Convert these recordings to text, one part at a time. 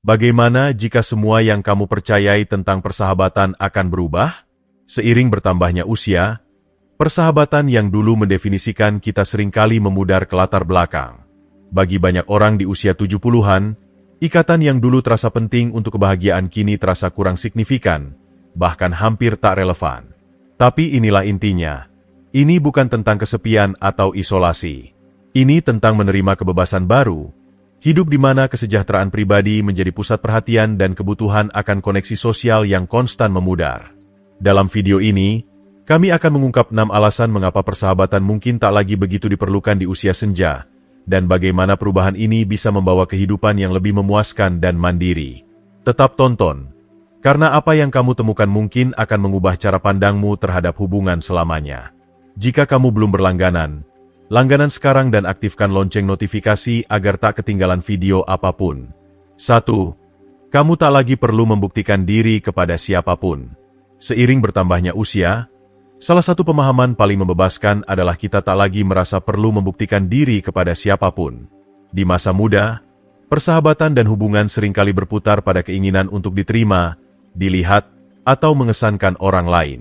Bagaimana jika semua yang kamu percayai tentang persahabatan akan berubah? Seiring bertambahnya usia, persahabatan yang dulu mendefinisikan kita seringkali memudar ke latar belakang. Bagi banyak orang di usia 70-an, ikatan yang dulu terasa penting untuk kebahagiaan kini terasa kurang signifikan, bahkan hampir tak relevan. Tapi inilah intinya. Ini bukan tentang kesepian atau isolasi. Ini tentang menerima kebebasan baru. Hidup di mana kesejahteraan pribadi menjadi pusat perhatian dan kebutuhan akan koneksi sosial yang konstan memudar. Dalam video ini, kami akan mengungkap 6 alasan mengapa persahabatan mungkin tak lagi begitu diperlukan di usia senja, dan bagaimana perubahan ini bisa membawa kehidupan yang lebih memuaskan dan mandiri. Tetap tonton, karena apa yang kamu temukan mungkin akan mengubah cara pandangmu terhadap hubungan selamanya. Jika kamu belum berlangganan, langganan sekarang dan aktifkan lonceng notifikasi agar tak ketinggalan video apapun. 1. Kamu tak lagi perlu membuktikan diri kepada siapapun. Seiring bertambahnya usia, salah satu pemahaman paling membebaskan adalah kita tak lagi merasa perlu membuktikan diri kepada siapapun. Di masa muda, persahabatan dan hubungan seringkali berputar pada keinginan untuk diterima, dilihat, atau mengesankan orang lain.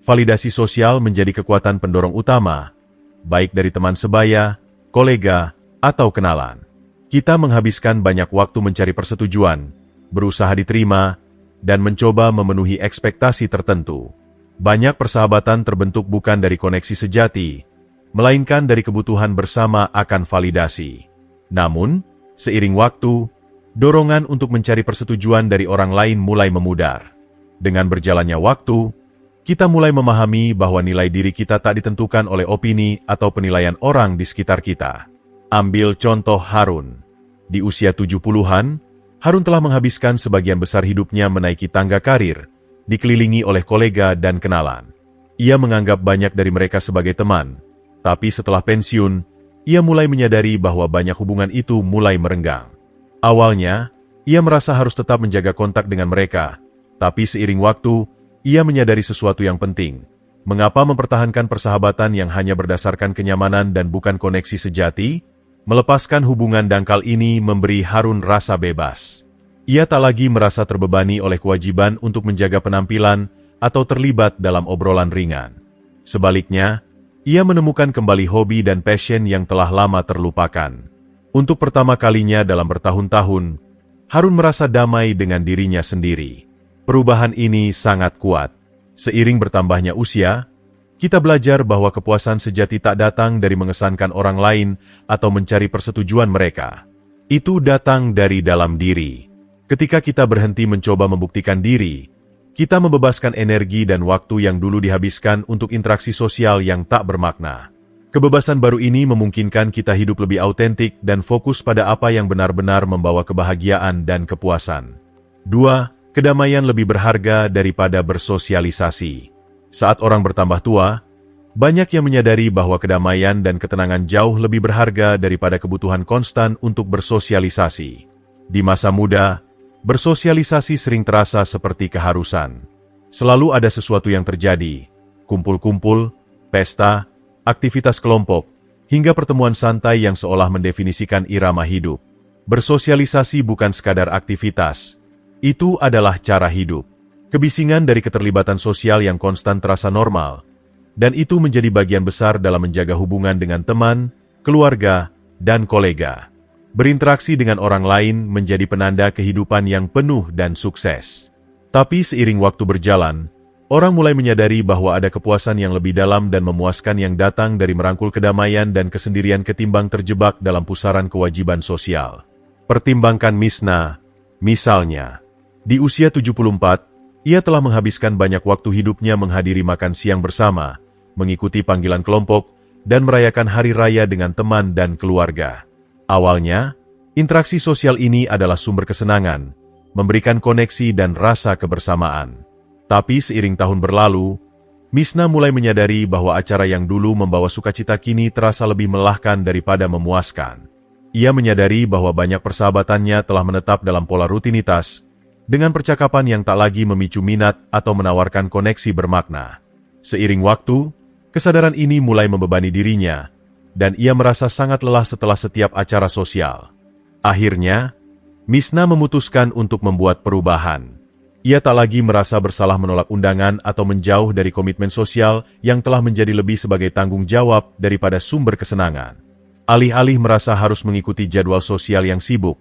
Validasi sosial menjadi kekuatan pendorong utama, baik dari teman sebaya, kolega, atau kenalan. Kita menghabiskan banyak waktu mencari persetujuan, berusaha diterima, dan mencoba memenuhi ekspektasi tertentu. Banyak persahabatan terbentuk bukan dari koneksi sejati, melainkan dari kebutuhan bersama akan validasi. Namun, seiring waktu, dorongan untuk mencari persetujuan dari orang lain mulai memudar. Dengan berjalannya waktu, kita mulai memahami bahwa nilai diri kita tak ditentukan oleh opini atau penilaian orang di sekitar kita. Ambil contoh Harun. Di usia 70-an, Harun telah menghabiskan sebagian besar hidupnya menaiki tangga karir, dikelilingi oleh kolega dan kenalan. Ia menganggap banyak dari mereka sebagai teman, tapi setelah pensiun, ia mulai menyadari bahwa banyak hubungan itu mulai merenggang. Awalnya, ia merasa harus tetap menjaga kontak dengan mereka, tapi seiring waktu, ia menyadari sesuatu yang penting. Mengapa mempertahankan persahabatan yang hanya berdasarkan kenyamanan dan bukan koneksi sejati? Melepaskan hubungan dangkal ini memberi Harun rasa bebas. Ia tak lagi merasa terbebani oleh kewajiban untuk menjaga penampilan atau terlibat dalam obrolan ringan. Sebaliknya, ia menemukan kembali hobi dan passion yang telah lama terlupakan. Untuk pertama kalinya dalam bertahun-tahun, Harun merasa damai dengan dirinya sendiri. Perubahan ini sangat kuat. Seiring bertambahnya usia, kita belajar bahwa kepuasan sejati tak datang dari mengesankan orang lain atau mencari persetujuan mereka. Itu datang dari dalam diri. Ketika kita berhenti mencoba membuktikan diri, kita membebaskan energi dan waktu yang dulu dihabiskan untuk interaksi sosial yang tak bermakna. Kebebasan baru ini memungkinkan kita hidup lebih autentik dan fokus pada apa yang benar-benar membawa kebahagiaan dan kepuasan. 2. Kedamaian lebih berharga daripada bersosialisasi. Saat orang bertambah tua, banyak yang menyadari bahwa kedamaian dan ketenangan jauh lebih berharga daripada kebutuhan konstan untuk bersosialisasi. Di masa muda, bersosialisasi sering terasa seperti keharusan. Selalu ada sesuatu yang terjadi, kumpul-kumpul, pesta, aktivitas kelompok, hingga pertemuan santai yang seolah mendefinisikan irama hidup. Bersosialisasi bukan sekadar aktivitas, itu adalah cara hidup. Kebisingan dari keterlibatan sosial yang konstan terasa normal, dan itu menjadi bagian besar dalam menjaga hubungan dengan teman, keluarga, dan kolega. Berinteraksi dengan orang lain menjadi penanda kehidupan yang penuh dan sukses. Tapi seiring waktu berjalan, orang mulai menyadari bahwa ada kepuasan yang lebih dalam dan memuaskan yang datang dari merangkul kedamaian dan kesendirian ketimbang terjebak dalam pusaran kewajiban sosial. Pertimbangkan Misna, misalnya. Di usia 74, ia telah menghabiskan banyak waktu hidupnya menghadiri makan siang bersama, mengikuti panggilan kelompok, dan merayakan hari raya dengan teman dan keluarga. Awalnya, interaksi sosial ini adalah sumber kesenangan, memberikan koneksi dan rasa kebersamaan. Tapi seiring tahun berlalu, Misna mulai menyadari bahwa acara yang dulu membawa sukacita kini terasa lebih melelahkan daripada memuaskan. Ia menyadari bahwa banyak persahabatannya telah menetap dalam pola rutinitas, dengan percakapan yang tak lagi memicu minat atau menawarkan koneksi bermakna. Seiring waktu, kesadaran ini mulai membebani dirinya, dan ia merasa sangat lelah setelah setiap acara sosial. Akhirnya, Misna memutuskan untuk membuat perubahan. Ia tak lagi merasa bersalah menolak undangan atau menjauh dari komitmen sosial yang telah menjadi lebih sebagai tanggung jawab daripada sumber kesenangan. Alih-alih merasa harus mengikuti jadwal sosial yang sibuk,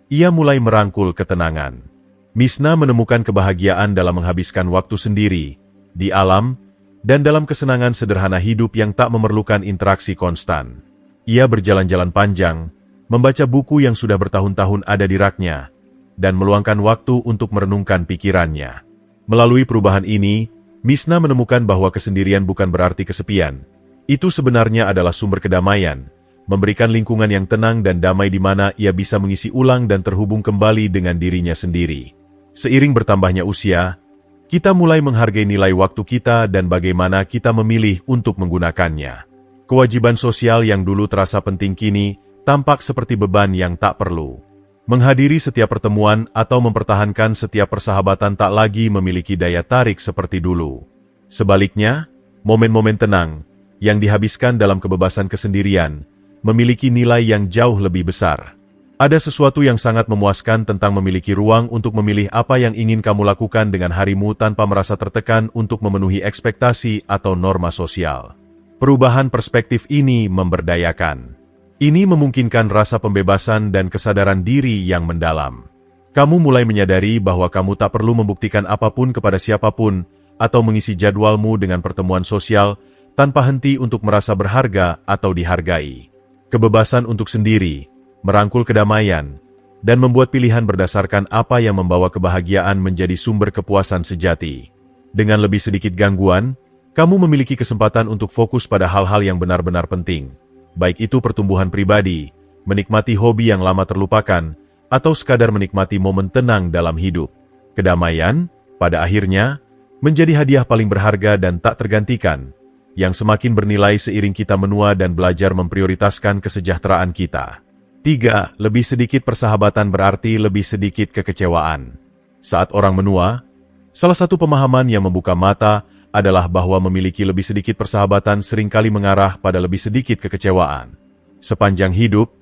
ia mulai merangkul ketenangan. Misna menemukan kebahagiaan dalam menghabiskan waktu sendiri, di alam, dan dalam kesenangan sederhana hidup yang tak memerlukan interaksi konstan. Ia berjalan-jalan panjang, membaca buku yang sudah bertahun-tahun ada di raknya, dan meluangkan waktu untuk merenungkan pikirannya. Melalui perubahan ini, Misna menemukan bahwa kesendirian bukan berarti kesepian. Itu sebenarnya adalah sumber kedamaian, memberikan lingkungan yang tenang dan damai di mana ia bisa mengisi ulang dan terhubung kembali dengan dirinya sendiri. Seiring bertambahnya usia, kita mulai menghargai nilai waktu kita dan bagaimana kita memilih untuk menggunakannya. Kewajiban sosial yang dulu terasa penting kini tampak seperti beban yang tak perlu. Menghadiri setiap pertemuan atau mempertahankan setiap persahabatan tak lagi memiliki daya tarik seperti dulu. Sebaliknya, momen-momen tenang yang dihabiskan dalam kebebasan kesendirian memiliki nilai yang jauh lebih besar. Ada sesuatu yang sangat memuaskan tentang memiliki ruang untuk memilih apa yang ingin kamu lakukan dengan harimu tanpa merasa tertekan untuk memenuhi ekspektasi atau norma sosial. Perubahan perspektif ini memberdayakan. Ini memungkinkan rasa pembebasan dan kesadaran diri yang mendalam. Kamu mulai menyadari bahwa kamu tak perlu membuktikan apapun kepada siapapun atau mengisi jadwalmu dengan pertemuan sosial tanpa henti untuk merasa berharga atau dihargai. Kebebasan untuk sendiri, merangkul kedamaian, dan membuat pilihan berdasarkan apa yang membawa kebahagiaan menjadi sumber kepuasan sejati. Dengan lebih sedikit gangguan, kamu memiliki kesempatan untuk fokus pada hal-hal yang benar-benar penting. Baik itu pertumbuhan pribadi, menikmati hobi yang lama terlupakan, atau sekadar menikmati momen tenang dalam hidup. Kedamaian, pada akhirnya, menjadi hadiah paling berharga dan tak tergantikan, yang semakin bernilai seiring kita menua dan belajar memprioritaskan kesejahteraan kita. 3. Lebih sedikit persahabatan berarti lebih sedikit kekecewaan. Saat orang menua, salah satu pemahaman yang membuka mata adalah bahwa memiliki lebih sedikit persahabatan seringkali mengarah pada lebih sedikit kekecewaan. Sepanjang hidup,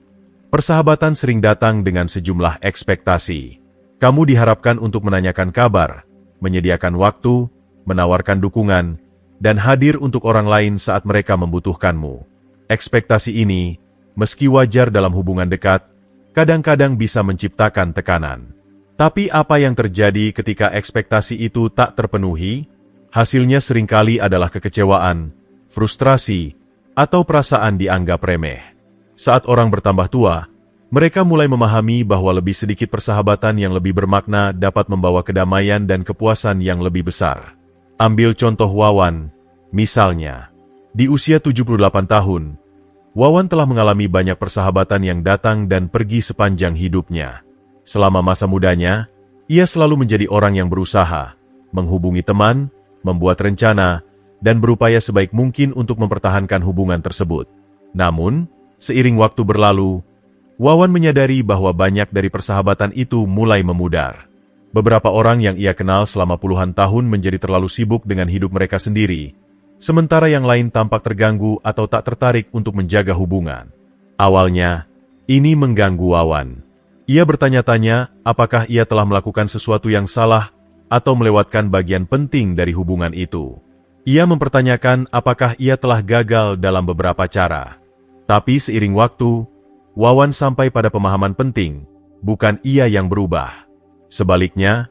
persahabatan sering datang dengan sejumlah ekspektasi. Kamu diharapkan untuk menanyakan kabar, menyediakan waktu, menawarkan dukungan, dan hadir untuk orang lain saat mereka membutuhkanmu. Ekspektasi ini, meski wajar dalam hubungan dekat, kadang-kadang bisa menciptakan tekanan. Tapi apa yang terjadi ketika ekspektasi itu tak terpenuhi? Hasilnya seringkali adalah kekecewaan, frustrasi, atau perasaan dianggap remeh. Saat orang bertambah tua, mereka mulai memahami bahwa lebih sedikit persahabatan yang lebih bermakna dapat membawa kedamaian dan kepuasan yang lebih besar. Ambil contoh Wawan, misalnya. Di usia 78 tahun, Wawan telah mengalami banyak persahabatan yang datang dan pergi sepanjang hidupnya. Selama masa mudanya, ia selalu menjadi orang yang berusaha, menghubungi teman, membuat rencana, dan berupaya sebaik mungkin untuk mempertahankan hubungan tersebut. Namun, seiring waktu berlalu, Wawan menyadari bahwa banyak dari persahabatan itu mulai memudar. Beberapa orang yang ia kenal selama puluhan tahun menjadi terlalu sibuk dengan hidup mereka sendiri, sementara yang lain tampak terganggu atau tak tertarik untuk menjaga hubungan. Awalnya, ini mengganggu Wawan. Ia bertanya-tanya apakah ia telah melakukan sesuatu yang salah atau melewatkan bagian penting dari hubungan itu. Ia mempertanyakan apakah ia telah gagal dalam beberapa cara. Tapi seiring waktu, Wawan sampai pada pemahaman penting, bukan ia yang berubah. Sebaliknya,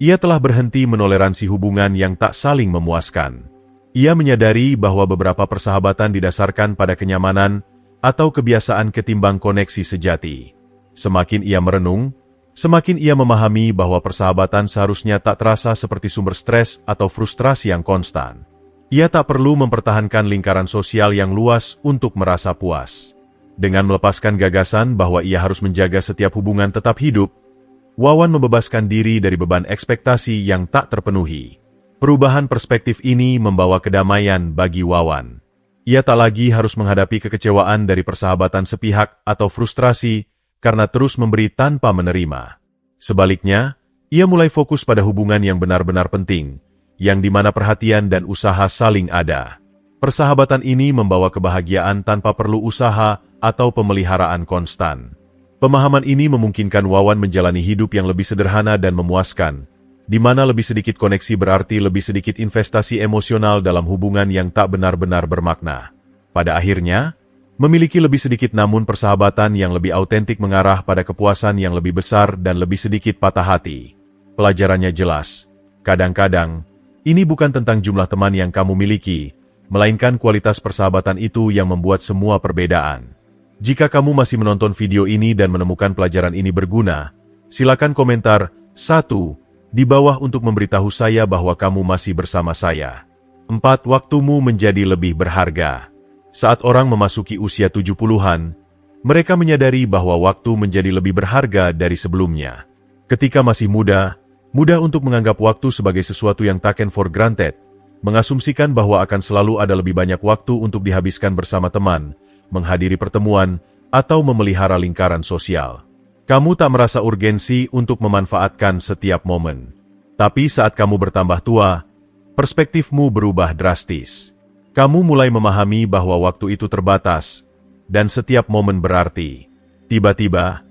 ia telah berhenti menoleransi hubungan yang tak saling memuaskan. Ia menyadari bahwa beberapa persahabatan didasarkan pada kenyamanan atau kebiasaan ketimbang koneksi sejati. Semakin ia merenung, semakin ia memahami bahwa persahabatan seharusnya tak terasa seperti sumber stres atau frustrasi yang konstan. Ia tak perlu mempertahankan lingkaran sosial yang luas untuk merasa puas. Dengan melepaskan gagasan bahwa ia harus menjaga setiap hubungan tetap hidup, Wawan membebaskan diri dari beban ekspektasi yang tak terpenuhi. Perubahan perspektif ini membawa kedamaian bagi Wawan. Ia tak lagi harus menghadapi kekecewaan dari persahabatan sepihak atau frustrasi karena terus memberi tanpa menerima. Sebaliknya, ia mulai fokus pada hubungan yang benar-benar penting, yang di mana perhatian dan usaha saling ada. Persahabatan ini membawa kebahagiaan tanpa perlu usaha atau pemeliharaan konstan. Pemahaman ini memungkinkan Wawan menjalani hidup yang lebih sederhana dan memuaskan, di mana lebih sedikit koneksi berarti lebih sedikit investasi emosional dalam hubungan yang tak benar-benar bermakna. Pada akhirnya, memiliki lebih sedikit namun persahabatan yang lebih autentik mengarah pada kepuasan yang lebih besar dan lebih sedikit patah hati. Pelajarannya jelas. Kadang-kadang, ini bukan tentang jumlah teman yang kamu miliki, melainkan kualitas persahabatan itu yang membuat semua perbedaan. Jika kamu masih menonton video ini dan menemukan pelajaran ini berguna, silakan komentar 1 di bawah untuk memberitahu saya bahwa kamu masih bersama saya. 4. Waktumu menjadi lebih berharga. Saat orang memasuki usia 70-an, mereka menyadari bahwa waktu menjadi lebih berharga dari sebelumnya. Ketika masih muda, mudah untuk menganggap waktu sebagai sesuatu yang taken for granted, mengasumsikan bahwa akan selalu ada lebih banyak waktu untuk dihabiskan bersama teman, menghadiri pertemuan, atau memelihara lingkaran sosial. Kamu tak merasa urgensi untuk memanfaatkan setiap momen. Tapi saat kamu bertambah tua, perspektifmu berubah drastis. Kamu mulai memahami bahwa waktu itu terbatas, dan setiap momen berarti. Tiba-tiba,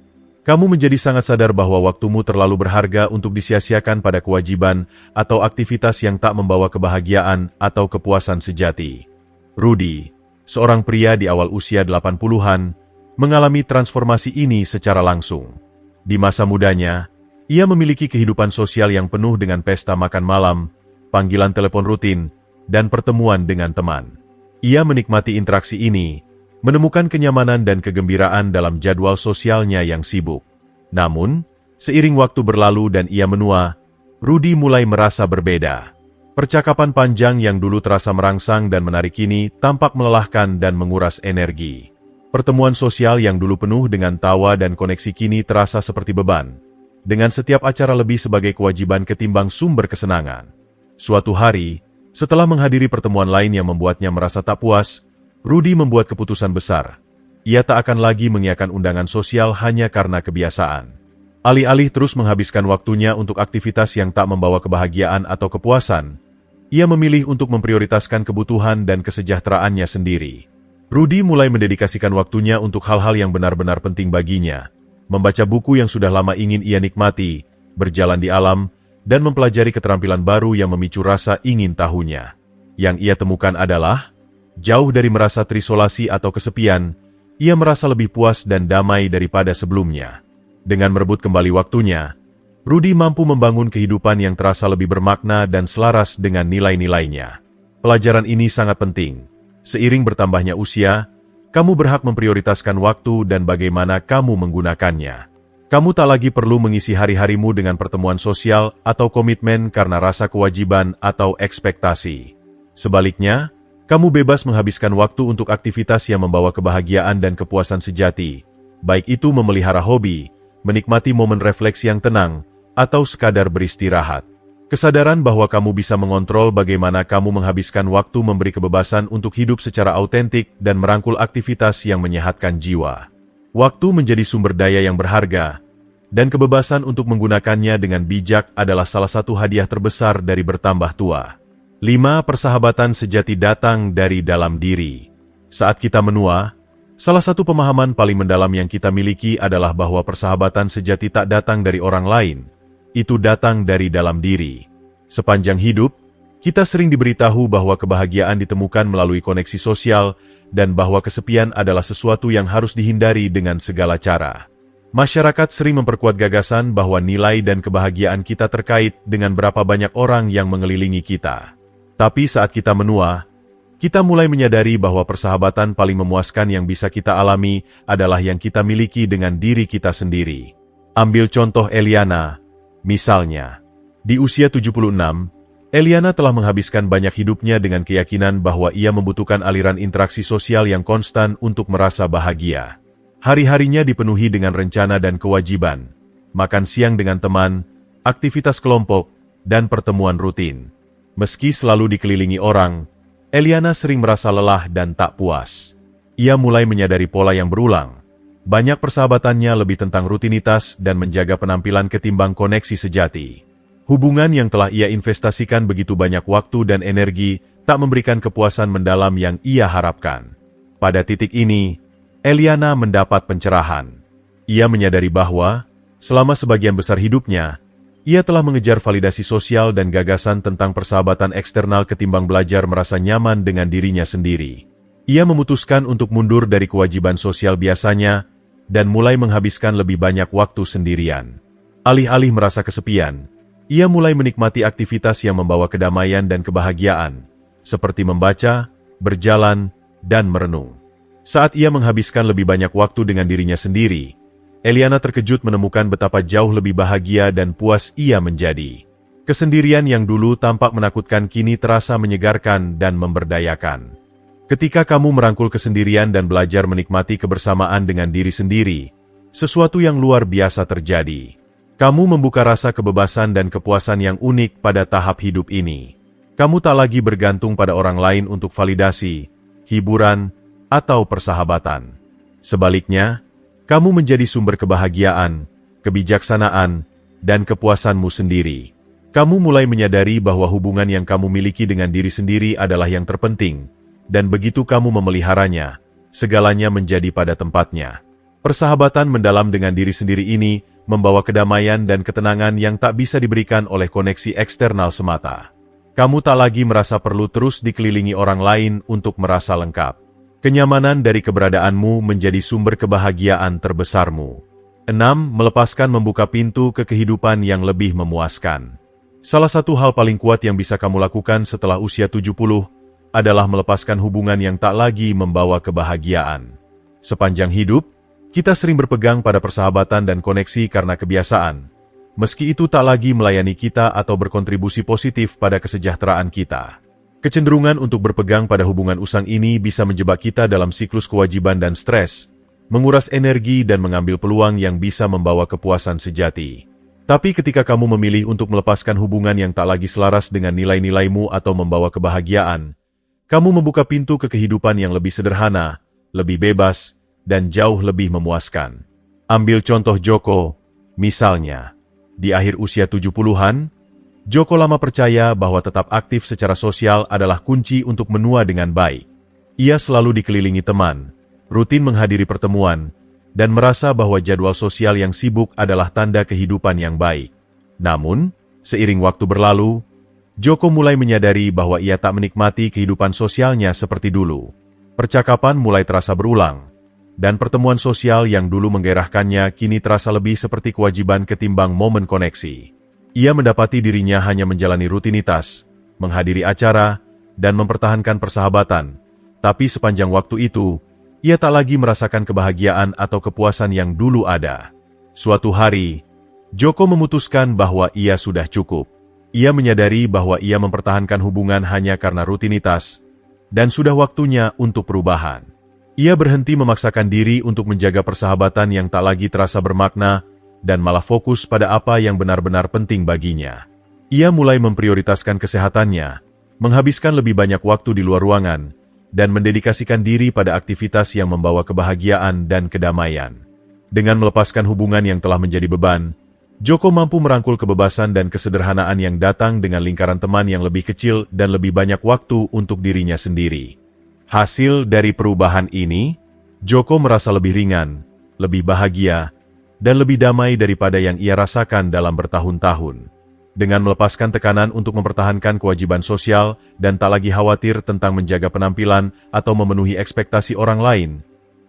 kamu menjadi sangat sadar bahwa waktumu terlalu berharga untuk disia-siakan pada kewajiban atau aktivitas yang tak membawa kebahagiaan atau kepuasan sejati. Rudy, seorang pria di awal usia 80-an, mengalami transformasi ini secara langsung. Di masa mudanya, ia memiliki kehidupan sosial yang penuh dengan pesta makan malam, panggilan telepon rutin, dan pertemuan dengan teman. Ia menikmati interaksi ini, menemukan kenyamanan dan kegembiraan dalam jadwal sosialnya yang sibuk. Namun, seiring waktu berlalu dan ia menua, Rudy mulai merasa berbeda. Percakapan panjang yang dulu terasa merangsang dan menarik kini tampak melelahkan dan menguras energi. Pertemuan sosial yang dulu penuh dengan tawa dan koneksi kini terasa seperti beban, dengan setiap acara lebih sebagai kewajiban ketimbang sumber kesenangan. Suatu hari, setelah menghadiri pertemuan lain yang membuatnya merasa tak puas, Rudy membuat keputusan besar. Ia tak akan lagi mengiyakan undangan sosial hanya karena kebiasaan. Alih-alih terus menghabiskan waktunya untuk aktivitas yang tak membawa kebahagiaan atau kepuasan, ia memilih untuk memprioritaskan kebutuhan dan kesejahteraannya sendiri. Rudy mulai mendedikasikan waktunya untuk hal-hal yang benar-benar penting baginya, membaca buku yang sudah lama ingin ia nikmati, berjalan di alam, dan mempelajari keterampilan baru yang memicu rasa ingin tahunya. Yang ia temukan adalah, jauh dari merasa terisolasi atau kesepian, ia merasa lebih puas dan damai daripada sebelumnya. Dengan merebut kembali waktunya, Rudy mampu membangun kehidupan yang terasa lebih bermakna dan selaras dengan nilai-nilainya. Pelajaran ini sangat penting. Seiring bertambahnya usia, kamu berhak memprioritaskan waktu dan bagaimana kamu menggunakannya. Kamu tak lagi perlu mengisi hari-harimu dengan pertemuan sosial atau komitmen karena rasa kewajiban atau ekspektasi. Sebaliknya, kamu bebas menghabiskan waktu untuk aktivitas yang membawa kebahagiaan dan kepuasan sejati, baik itu memelihara hobi, menikmati momen refleksi yang tenang, atau sekadar beristirahat. Kesadaran bahwa kamu bisa mengontrol bagaimana kamu menghabiskan waktu memberi kebebasan untuk hidup secara autentik dan merangkul aktivitas yang menyehatkan jiwa. Waktu menjadi sumber daya yang berharga, dan kebebasan untuk menggunakannya dengan bijak adalah salah satu hadiah terbesar dari bertambah tua. 5. Persahabatan sejati datang dari dalam diri. Saat kita menua, salah satu pemahaman paling mendalam yang kita miliki adalah bahwa persahabatan sejati tak datang dari orang lain, itu datang dari dalam diri. Sepanjang hidup, kita sering diberitahu bahwa kebahagiaan ditemukan melalui koneksi sosial dan bahwa kesepian adalah sesuatu yang harus dihindari dengan segala cara. Masyarakat sering memperkuat gagasan bahwa nilai dan kebahagiaan kita terkait dengan berapa banyak orang yang mengelilingi kita. Tapi saat kita menua, kita mulai menyadari bahwa persahabatan paling memuaskan yang bisa kita alami adalah yang kita miliki dengan diri kita sendiri. Ambil contoh Eliana. Misalnya, di usia 76, Eliana telah menghabiskan banyak hidupnya dengan keyakinan bahwa ia membutuhkan aliran interaksi sosial yang konstan untuk merasa bahagia. Hari-harinya dipenuhi dengan rencana dan kewajiban, makan siang dengan teman, aktivitas kelompok, dan pertemuan rutin. Meski selalu dikelilingi orang, Eliana sering merasa lelah dan tak puas. Ia mulai menyadari pola yang berulang. Banyak persahabatannya lebih tentang rutinitas dan menjaga penampilan ketimbang koneksi sejati. Hubungan yang telah ia investasikan begitu banyak waktu dan energi tak memberikan kepuasan mendalam yang ia harapkan. Pada titik ini, Eliana mendapat pencerahan. Ia menyadari bahwa, selama sebagian besar hidupnya, ia telah mengejar validasi sosial dan gagasan tentang persahabatan eksternal ketimbang belajar merasa nyaman dengan dirinya sendiri. Ia memutuskan untuk mundur dari kewajiban sosial biasanya dan mulai menghabiskan lebih banyak waktu sendirian. Alih-alih merasa kesepian, ia mulai menikmati aktivitas yang membawa kedamaian dan kebahagiaan, seperti membaca, berjalan, dan merenung. Saat ia menghabiskan lebih banyak waktu dengan dirinya sendiri, Eliana terkejut menemukan betapa jauh lebih bahagia dan puas ia menjadi. Kesendirian yang dulu tampak menakutkan kini terasa menyegarkan dan memberdayakan. Ketika kamu merangkul kesendirian dan belajar menikmati kebersamaan dengan diri sendiri, sesuatu yang luar biasa terjadi. Kamu membuka rasa kebebasan dan kepuasan yang unik pada tahap hidup ini. Kamu tak lagi bergantung pada orang lain untuk validasi, hiburan, atau persahabatan. Sebaliknya, kamu menjadi sumber kebahagiaan, kebijaksanaan, dan kepuasanmu sendiri. Kamu mulai menyadari bahwa hubungan yang kamu miliki dengan diri sendiri adalah yang terpenting, dan begitu kamu memeliharanya, segalanya menjadi pada tempatnya. Persahabatan mendalam dengan diri sendiri ini membawa kedamaian dan ketenangan yang tak bisa diberikan oleh koneksi eksternal semata. Kamu tak lagi merasa perlu terus dikelilingi orang lain untuk merasa lengkap. Kenyamanan dari keberadaanmu menjadi sumber kebahagiaan terbesarmu. 6. Melepaskan membuka pintu ke kehidupan yang lebih memuaskan. Salah satu hal paling kuat yang bisa kamu lakukan setelah usia 70 adalah melepaskan hubungan yang tak lagi membawa kebahagiaan. Sepanjang hidup, kita sering berpegang pada persahabatan dan koneksi karena kebiasaan, meski itu tak lagi melayani kita atau berkontribusi positif pada kesejahteraan kita. Kecenderungan untuk berpegang pada hubungan usang ini bisa menjebak kita dalam siklus kewajiban dan stres, menguras energi dan mengambil peluang yang bisa membawa kepuasan sejati. Tapi ketika kamu memilih untuk melepaskan hubungan yang tak lagi selaras dengan nilai-nilaimu atau membawa kebahagiaan, kamu membuka pintu ke kehidupan yang lebih sederhana, lebih bebas, dan jauh lebih memuaskan. Ambil contoh Joko, misalnya. Di akhir usia 70-an, Joko lama percaya bahwa tetap aktif secara sosial adalah kunci untuk menua dengan baik. Ia selalu dikelilingi teman, rutin menghadiri pertemuan, dan merasa bahwa jadwal sosial yang sibuk adalah tanda kehidupan yang baik. Namun, seiring waktu berlalu, Joko mulai menyadari bahwa ia tak menikmati kehidupan sosialnya seperti dulu. Percakapan mulai terasa berulang, dan pertemuan sosial yang dulu menggairahkannya kini terasa lebih seperti kewajiban ketimbang momen koneksi. Ia mendapati dirinya hanya menjalani rutinitas, menghadiri acara, dan mempertahankan persahabatan, tapi sepanjang waktu itu, ia tak lagi merasakan kebahagiaan atau kepuasan yang dulu ada. Suatu hari, Joko memutuskan bahwa ia sudah cukup. Ia menyadari bahwa ia mempertahankan hubungan hanya karena rutinitas, dan sudah waktunya untuk perubahan. Ia berhenti memaksakan diri untuk menjaga persahabatan yang tak lagi terasa bermakna, dan malah fokus pada apa yang benar-benar penting baginya. Ia mulai memprioritaskan kesehatannya, menghabiskan lebih banyak waktu di luar ruangan, dan mendedikasikan diri pada aktivitas yang membawa kebahagiaan dan kedamaian. Dengan melepaskan hubungan yang telah menjadi beban, Joko mampu merangkul kebebasan dan kesederhanaan yang datang dengan lingkaran teman yang lebih kecil dan lebih banyak waktu untuk dirinya sendiri. Hasil dari perubahan ini, Joko merasa lebih ringan, lebih bahagia, dan lebih damai daripada yang ia rasakan dalam bertahun-tahun. Dengan melepaskan tekanan untuk mempertahankan kewajiban sosial dan tak lagi khawatir tentang menjaga penampilan atau memenuhi ekspektasi orang lain,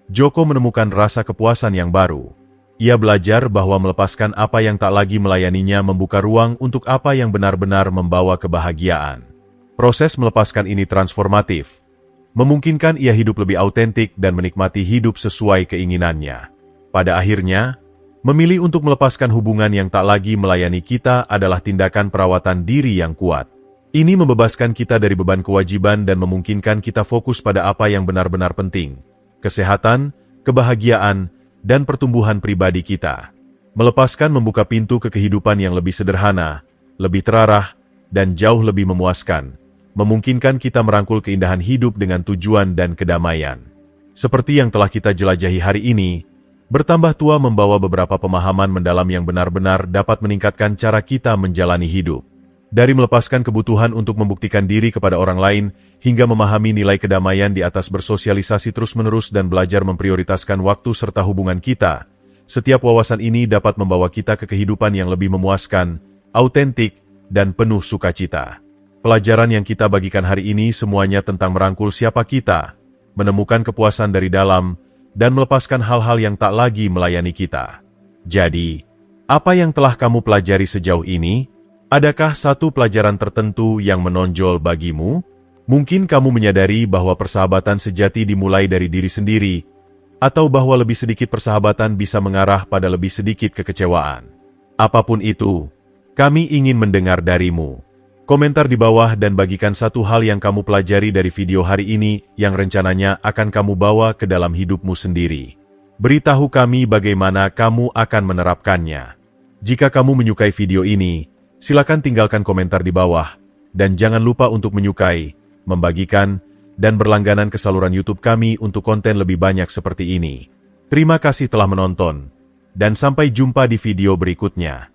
Joko menemukan rasa kepuasan yang baru. Ia belajar bahwa melepaskan apa yang tak lagi melayaninya membuka ruang untuk apa yang benar-benar membawa kebahagiaan. Proses melepaskan ini transformatif, memungkinkan ia hidup lebih autentik dan menikmati hidup sesuai keinginannya. Pada akhirnya, memilih untuk melepaskan hubungan yang tak lagi melayani kita adalah tindakan perawatan diri yang kuat. Ini membebaskan kita dari beban kewajiban dan memungkinkan kita fokus pada apa yang benar-benar penting: kesehatan, kebahagiaan, dan pertumbuhan pribadi kita. Melepaskan membuka pintu ke kehidupan yang lebih sederhana, lebih terarah, dan jauh lebih memuaskan, memungkinkan kita merangkul keindahan hidup dengan tujuan dan kedamaian. Seperti yang telah kita jelajahi hari ini, bertambah tua membawa beberapa pemahaman mendalam yang benar-benar dapat meningkatkan cara kita menjalani hidup. Dari melepaskan kebutuhan untuk membuktikan diri kepada orang lain, hingga memahami nilai kedamaian di atas bersosialisasi terus-menerus dan belajar memprioritaskan waktu serta hubungan kita, setiap wawasan ini dapat membawa kita ke kehidupan yang lebih memuaskan, autentik, dan penuh sukacita. Pelajaran yang kita bagikan hari ini semuanya tentang merangkul siapa kita, menemukan kepuasan dari dalam, dan melepaskan hal-hal yang tak lagi melayani kita. Jadi, apa yang telah kamu pelajari sejauh ini? Adakah satu pelajaran tertentu yang menonjol bagimu? Mungkin kamu menyadari bahwa persahabatan sejati dimulai dari diri sendiri, atau bahwa lebih sedikit persahabatan bisa mengarah pada lebih sedikit kekecewaan. Apapun itu, kami ingin mendengar darimu. Komentar di bawah dan bagikan satu hal yang kamu pelajari dari video hari ini yang rencananya akan kamu bawa ke dalam hidupmu sendiri. Beritahu kami bagaimana kamu akan menerapkannya. Jika kamu menyukai video ini, silakan tinggalkan komentar di bawah, dan jangan lupa untuk menyukai, membagikan, dan berlangganan ke saluran YouTube kami untuk konten lebih banyak seperti ini. Terima kasih telah menonton, dan sampai jumpa di video berikutnya.